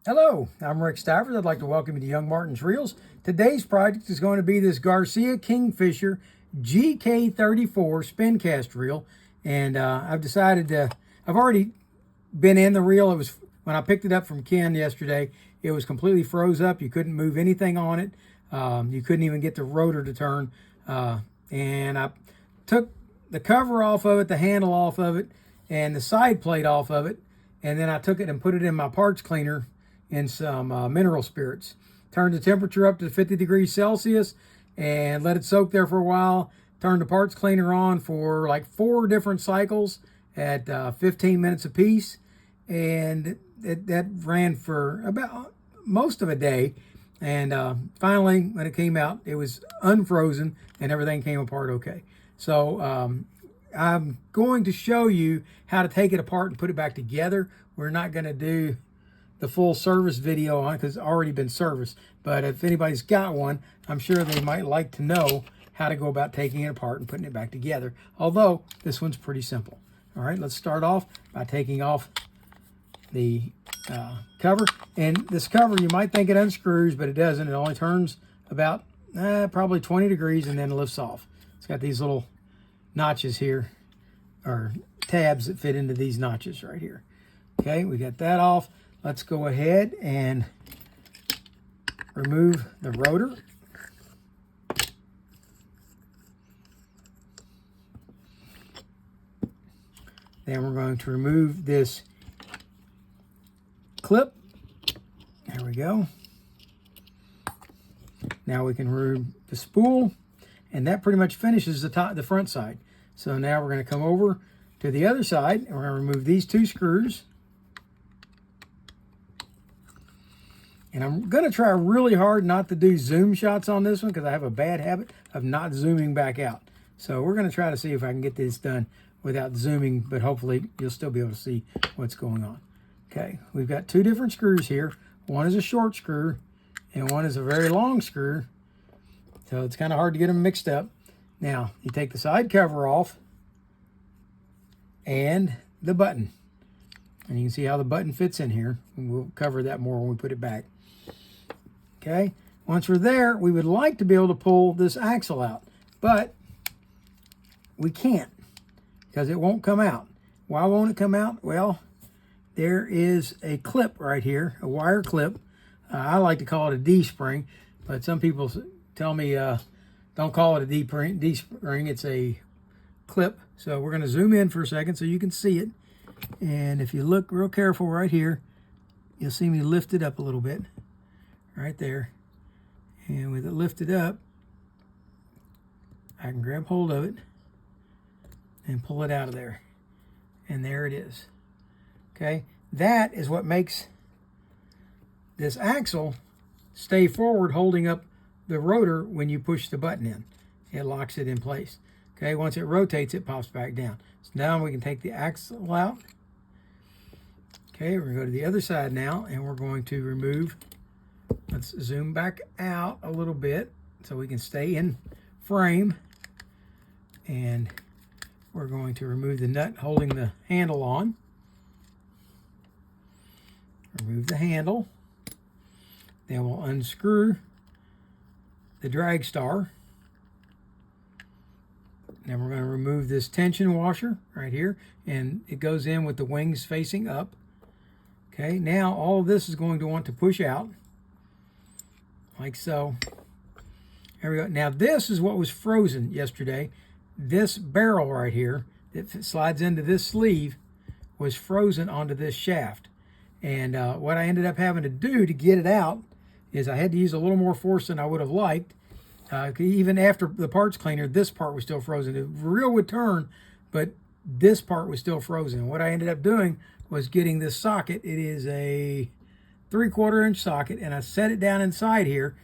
Hello, I'm Rick Stivers. I'd like to welcome you to Young Martin's Reels. Today's project is going to be this Garcia Kingfisher GK34 spin cast reel. And I've decided I've already been in the reel. It was when I picked it up from Ken yesterday, it was completely froze up. You couldn't move anything on it. You couldn't even get the rotor to turn. And I took the cover off of it, the handle off of it, and the side plate off of it. And then I took it and put it in my parts cleaner in some mineral spirits. Turned the temperature up to 50 degrees Celsius and let it soak there for a while. Turned the parts cleaner on for like 4 different cycles at 15 minutes apiece. And that ran for about most of a day. And finally, when it came out, it was unfrozen and everything came apart okay. So I'm going to show you how to take it apart and put it back together. We're not going to do the full service video on it because it's already been serviced. But if anybody's got one, I'm sure they might like to know how to go about taking it apart and putting it back together. Although this one's pretty simple. All right, let's start off by taking off the cover. And this cover, you might think it unscrews, but it doesn't. It only turns about probably 20 degrees and then lifts off. It's got these little notches here, or tabs that fit into these notches right here. Okay, we got that off. Let's go ahead and remove the rotor. Then we're going to remove this clip. There we go. Now we can remove the spool, and that pretty much finishes the front side. So now we're going to come over to the other side, and we're going to remove these 2 screws. And I'm going to try really hard not to do zoom shots on this one because I have a bad habit of not zooming back out. So we're going to try to see if I can get this done without zooming, but hopefully you'll still be able to see what's going on. Okay, we've got 2 different screws here. One is a short screw and one is a very long screw. So it's kind of hard to get them mixed up. Now, you take the side cover off and the button. And you can see how the button fits in here. And we'll cover that more when we put it back. Okay, once we're there, we would like to be able to pull this axle out, but we can't because it won't come out. Why won't it come out? Well, there is a clip right here, a wire clip. I like to call it a D-spring, but some people tell me don't call it a D-spring, it's a clip. So we're going to zoom in for a second so you can see it. And if you look real careful right here, you'll see me lift it up a little bit. Right there. And with it lifted up, I can grab hold of it and pull it out of there. And there it is. Okay, that is what makes this axle stay forward, holding up the rotor when you push the button in. It locks it in place. Okay, once it rotates, it pops back down. So now we can take the axle out. Okay, we're going to go to the other side now, and we're going to remove. Let's zoom back out a little bit so we can stay in frame. And we're going to remove the nut holding the handle on. Remove the handle. Then we'll unscrew the drag star. Then we're going to remove this tension washer right here. And it goes in with the wings facing up. Okay, now all of this is going to want to push out. Like so. There we go. Now this is what was frozen yesterday. This barrel right here that slides into this sleeve was frozen onto this shaft. And what I ended up having to do to get it out is I had to use a little more force than I would have liked. Even after the parts cleaner, this part was still frozen. The reel would turn, but this part was still frozen. What I ended up doing was getting this socket. It is a 3/4 inch socket, and I set it down inside here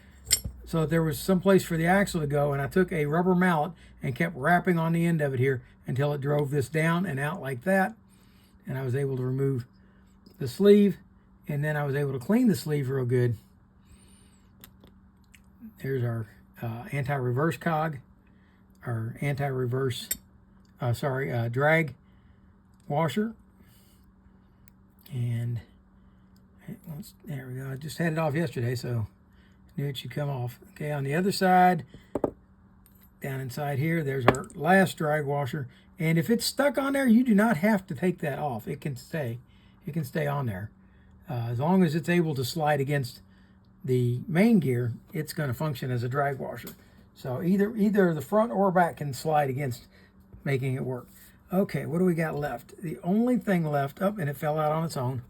so that there was some place for the axle to go, and I took a rubber mallet and kept wrapping on the end of it here until it drove this down and out like that, and I was able to remove the sleeve, and then I was able to clean the sleeve real good. There's our anti-reverse cog, our anti-reverse drag washer, and There we go. I just had it off yesterday, so I knew it should come off. Okay, on the other side, down inside here, there's our last drag washer. And if it's stuck on there, you do not have to take that off. It can stay. It can stay on there. As long as it's able to slide against the main gear, it's going to function as a drag washer. So either the front or back can slide against, making it work. Okay, what do we got left? The only thing left, and it fell out on its own,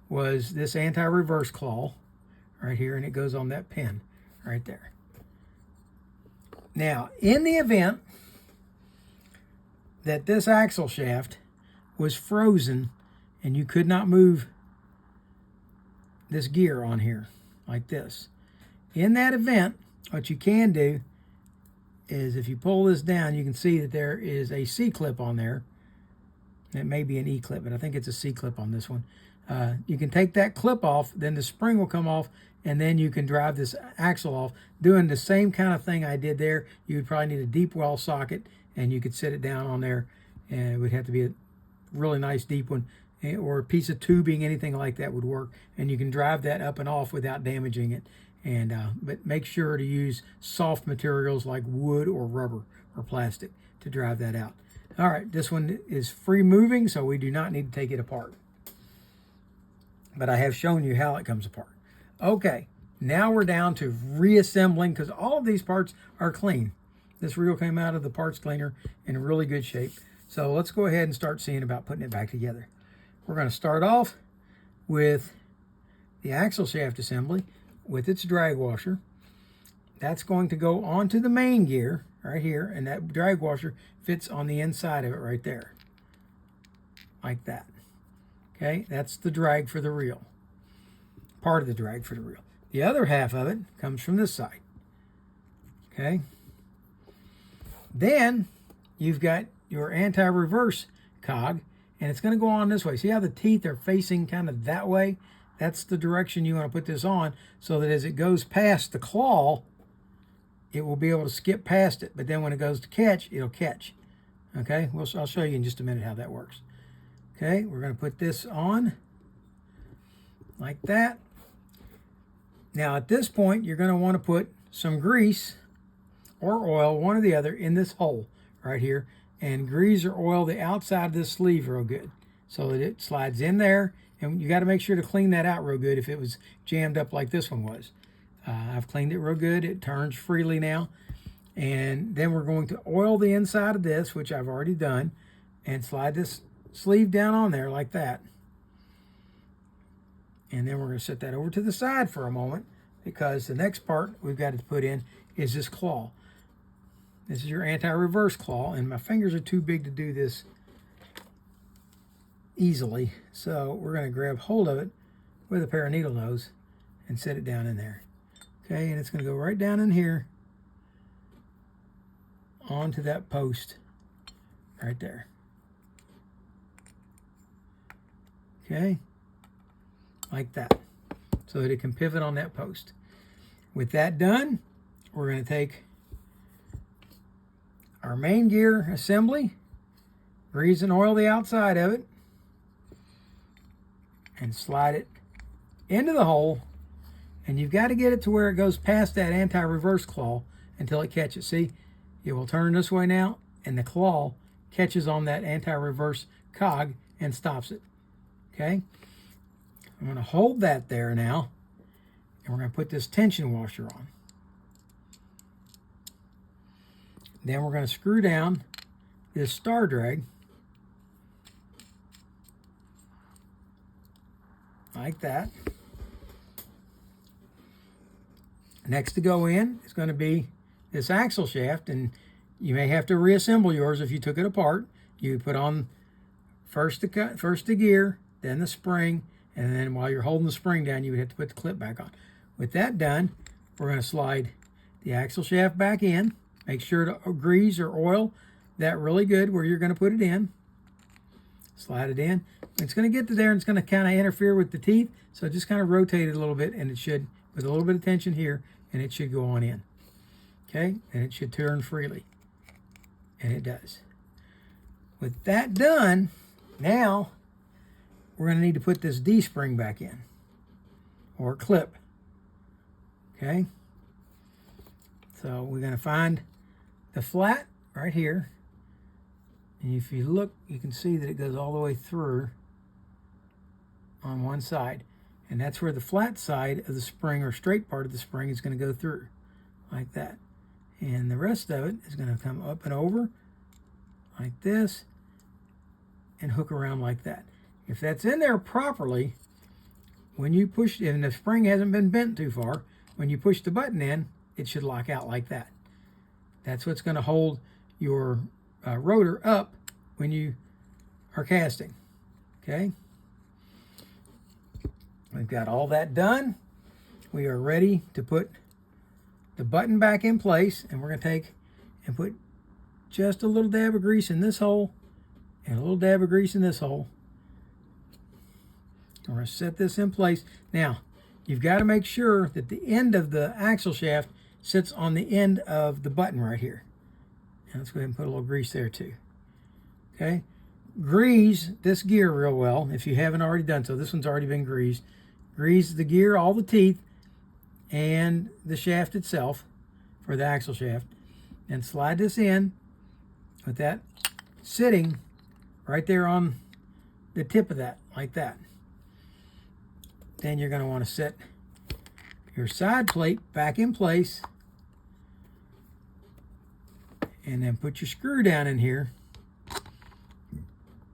was this anti-reverse claw right here, and it goes on that pin right there. Now, in the event that this axle shaft was frozen and you could not move this gear on here like this, in that event, what you can do is if you pull this down, you can see that there is a C-clip on there. It may be an E-clip, but I think it's a C-clip on this one. You can take that clip off, then the spring will come off, and then you can drive this axle off. Doing the same kind of thing I did there, you would probably need a deep well socket, and you could sit it down on there, and it would have to be a really nice deep one, or a piece of tubing, anything like that would work, and you can drive that up and off without damaging it. And but make sure to use soft materials like wood or rubber or plastic to drive that out. All right, this one is free moving, so we do not need to take it apart. But I have shown you how it comes apart. Okay, now we're down to reassembling, because all of these parts are clean. This reel came out of the parts cleaner in really good shape. So let's go ahead and start seeing about putting it back together. We're going to start off with the axle shaft assembly with its drag washer. That's going to go onto the main gear right here, and that drag washer fits on the inside of it right there, like that. Okay, that's the drag for the reel, part of the drag for the reel. The other half of it comes from this side. Okay, then you've got your anti-reverse cog, and it's going to go on this way. See how the teeth are facing kind of that way? That's the direction you want to put this on, so that as it goes past the claw, it will be able to skip past it. But then when it goes to catch, it'll catch. Okay, I'll show you in just a minute how that works. Okay, we're going to put this on like that. Now at this point, you're going to want to put some grease or oil, one or the other, in this hole right here, and grease or oil the outside of this sleeve real good so that it slides in there. And you got to make sure to clean that out real good if it was jammed up like this one was. I've cleaned it real good. It turns freely now. And then we're going to oil the inside of this, which I've already done, and slide this sleeve down on there like that. And then we're going to set that over to the side for a moment, because the next part we've got to put in is this claw. This is your anti-reverse claw, and my fingers are too big to do this easily, so we're going to grab hold of it with a pair of needle nose and set it down in there. Okay, and it's going to go right down in here onto that post right there. Okay, like that, so that it can pivot on that post. With that done, we're going to take our main gear assembly, grease and oil the outside of it, and slide it into the hole. And you've got to get it to where it goes past that anti-reverse claw until it catches. See, it will turn this way now, and the claw catches on that anti-reverse cog and stops it. Okay, I'm going to hold that there now, and we're going to put this tension washer on. Then we're going to screw down this star drag like that. Next to go in is going to be this axle shaft, and you may have to reassemble yours if you took it apart. You put on first the gear, then the spring, and then while you're holding the spring down, you would have to put the clip back on. With that done, we're going to slide the axle shaft back in. Make sure to grease or oil that really good where you're going to put it in. Slide it in. It's going to get to there, and it's going to kind of interfere with the teeth, so just kind of rotate it a little bit, and it should, with a little bit of tension here, and it should go on in. Okay, and it should turn freely, and it does. With that done, now we're going to need to put this D-spring back in. or clip. Okay, so we're going to find the flat right here, and if you look, you can see that it goes all the way through on one side, and that's where the flat side of the spring, or straight part of the spring, is going to go through like that, and the rest of it is going to come up and over like this and hook around like that. If that's in there properly, when you push, and the spring hasn't been bent too far, when you push the button in, it should lock out like that. That's what's going to hold your rotor up when you are casting. Okay, we've got all that done. We are ready to put the button back in place, and we're going to take and put just a little dab of grease in this hole and a little dab of grease in this hole. We're going to set this in place. Now, you've got to make sure that the end of the axle shaft sits on the end of the button right here. And let's go ahead and put a little grease there too. Okay, grease this gear real well if you haven't already done so. This one's already been greased. Grease the gear, all the teeth, and the shaft itself for the axle shaft. And slide this in with that sitting right there on the tip of that, like that. Then you're going to want to set your side plate back in place, and then put your screw down in here,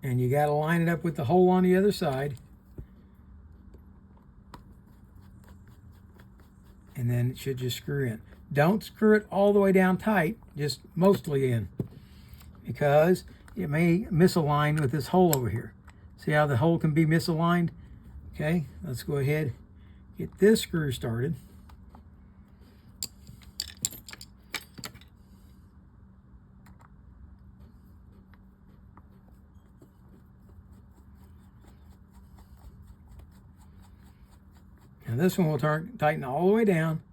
and you got to line it up with the hole on the other side, and then it should just screw in. Don't screw it all the way down tight, just mostly in, because it may misalign with this hole over here. See how the hole can be misaligned? Okay, let's go ahead, get this screw started. Now this one will tighten all the way down,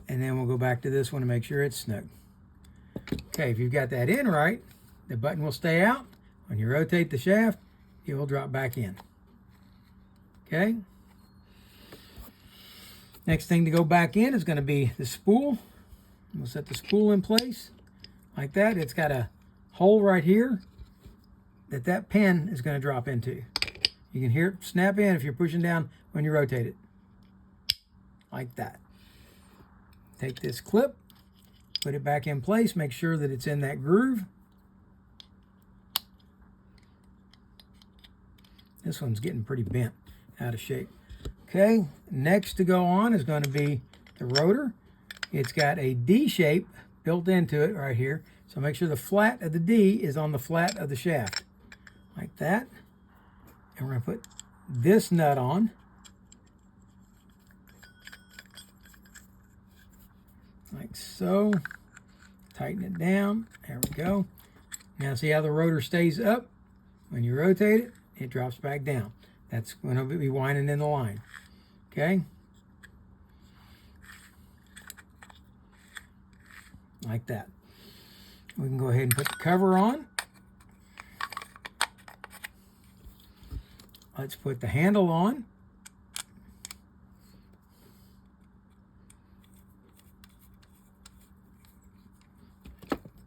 and then we'll go back to this one to make sure it's snug. Okay, if you've got that in right, the button will stay out. When you rotate the shaft, it will drop back in. Okay. Next thing to go back in is going to be the spool. We'll set the spool in place like that. It's got a hole right here that pin is going to drop into. You can hear it snap in if you're pushing down when you rotate it. Like that. Take this clip, put it back in place, make sure that it's in that groove. This one's getting pretty bent, out of shape. Okay, next to go on is going to be the rotor. It's got a D shape built into it right here. So make sure the flat of the D is on the flat of the shaft. Like that. And we're going to put this nut on. Like so. Tighten it down. There we go. Now see how the rotor stays up? When you rotate it, it drops back down. That's going to be winding in the line. Okay? Like that. We can go ahead and put the cover on. Let's put the handle on.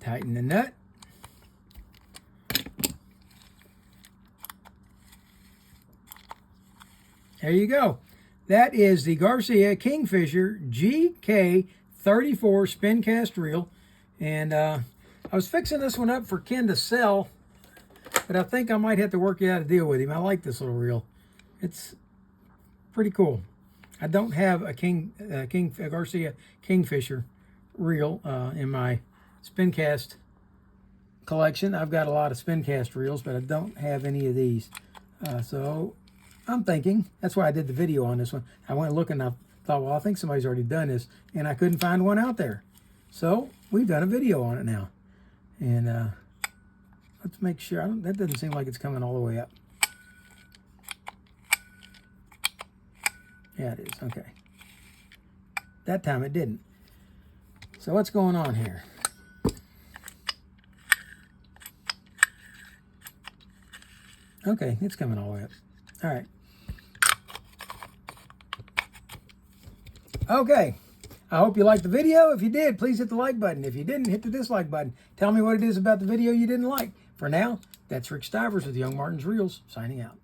Tighten the nut. There you go. That is the Garcia Kingfisher GK34 spin cast reel. And I was fixing this one up for Ken to sell, but I think I might have to work out a deal with him. I like this little reel. It's pretty cool. I don't have a Garcia Kingfisher reel in my spin cast collection. I've got a lot of spin cast reels, but I don't have any of these. So I'm thinking, that's why I did the video on this one. I went looking, I thought, well, I think somebody's already done this, and I couldn't find one out there. So we've done a video on it now. And let's make sure, that doesn't seem like it's coming all the way up. Yeah, it is, okay. That time it didn't. So what's going on here? Okay, it's coming all the way up. All right. Okay, I hope you liked the video. If you did, please hit the like button. If you didn't, hit the dislike button. Tell me what it is about the video you didn't like. For now, that's Rick Stivers with Young Martin's Reels, signing out.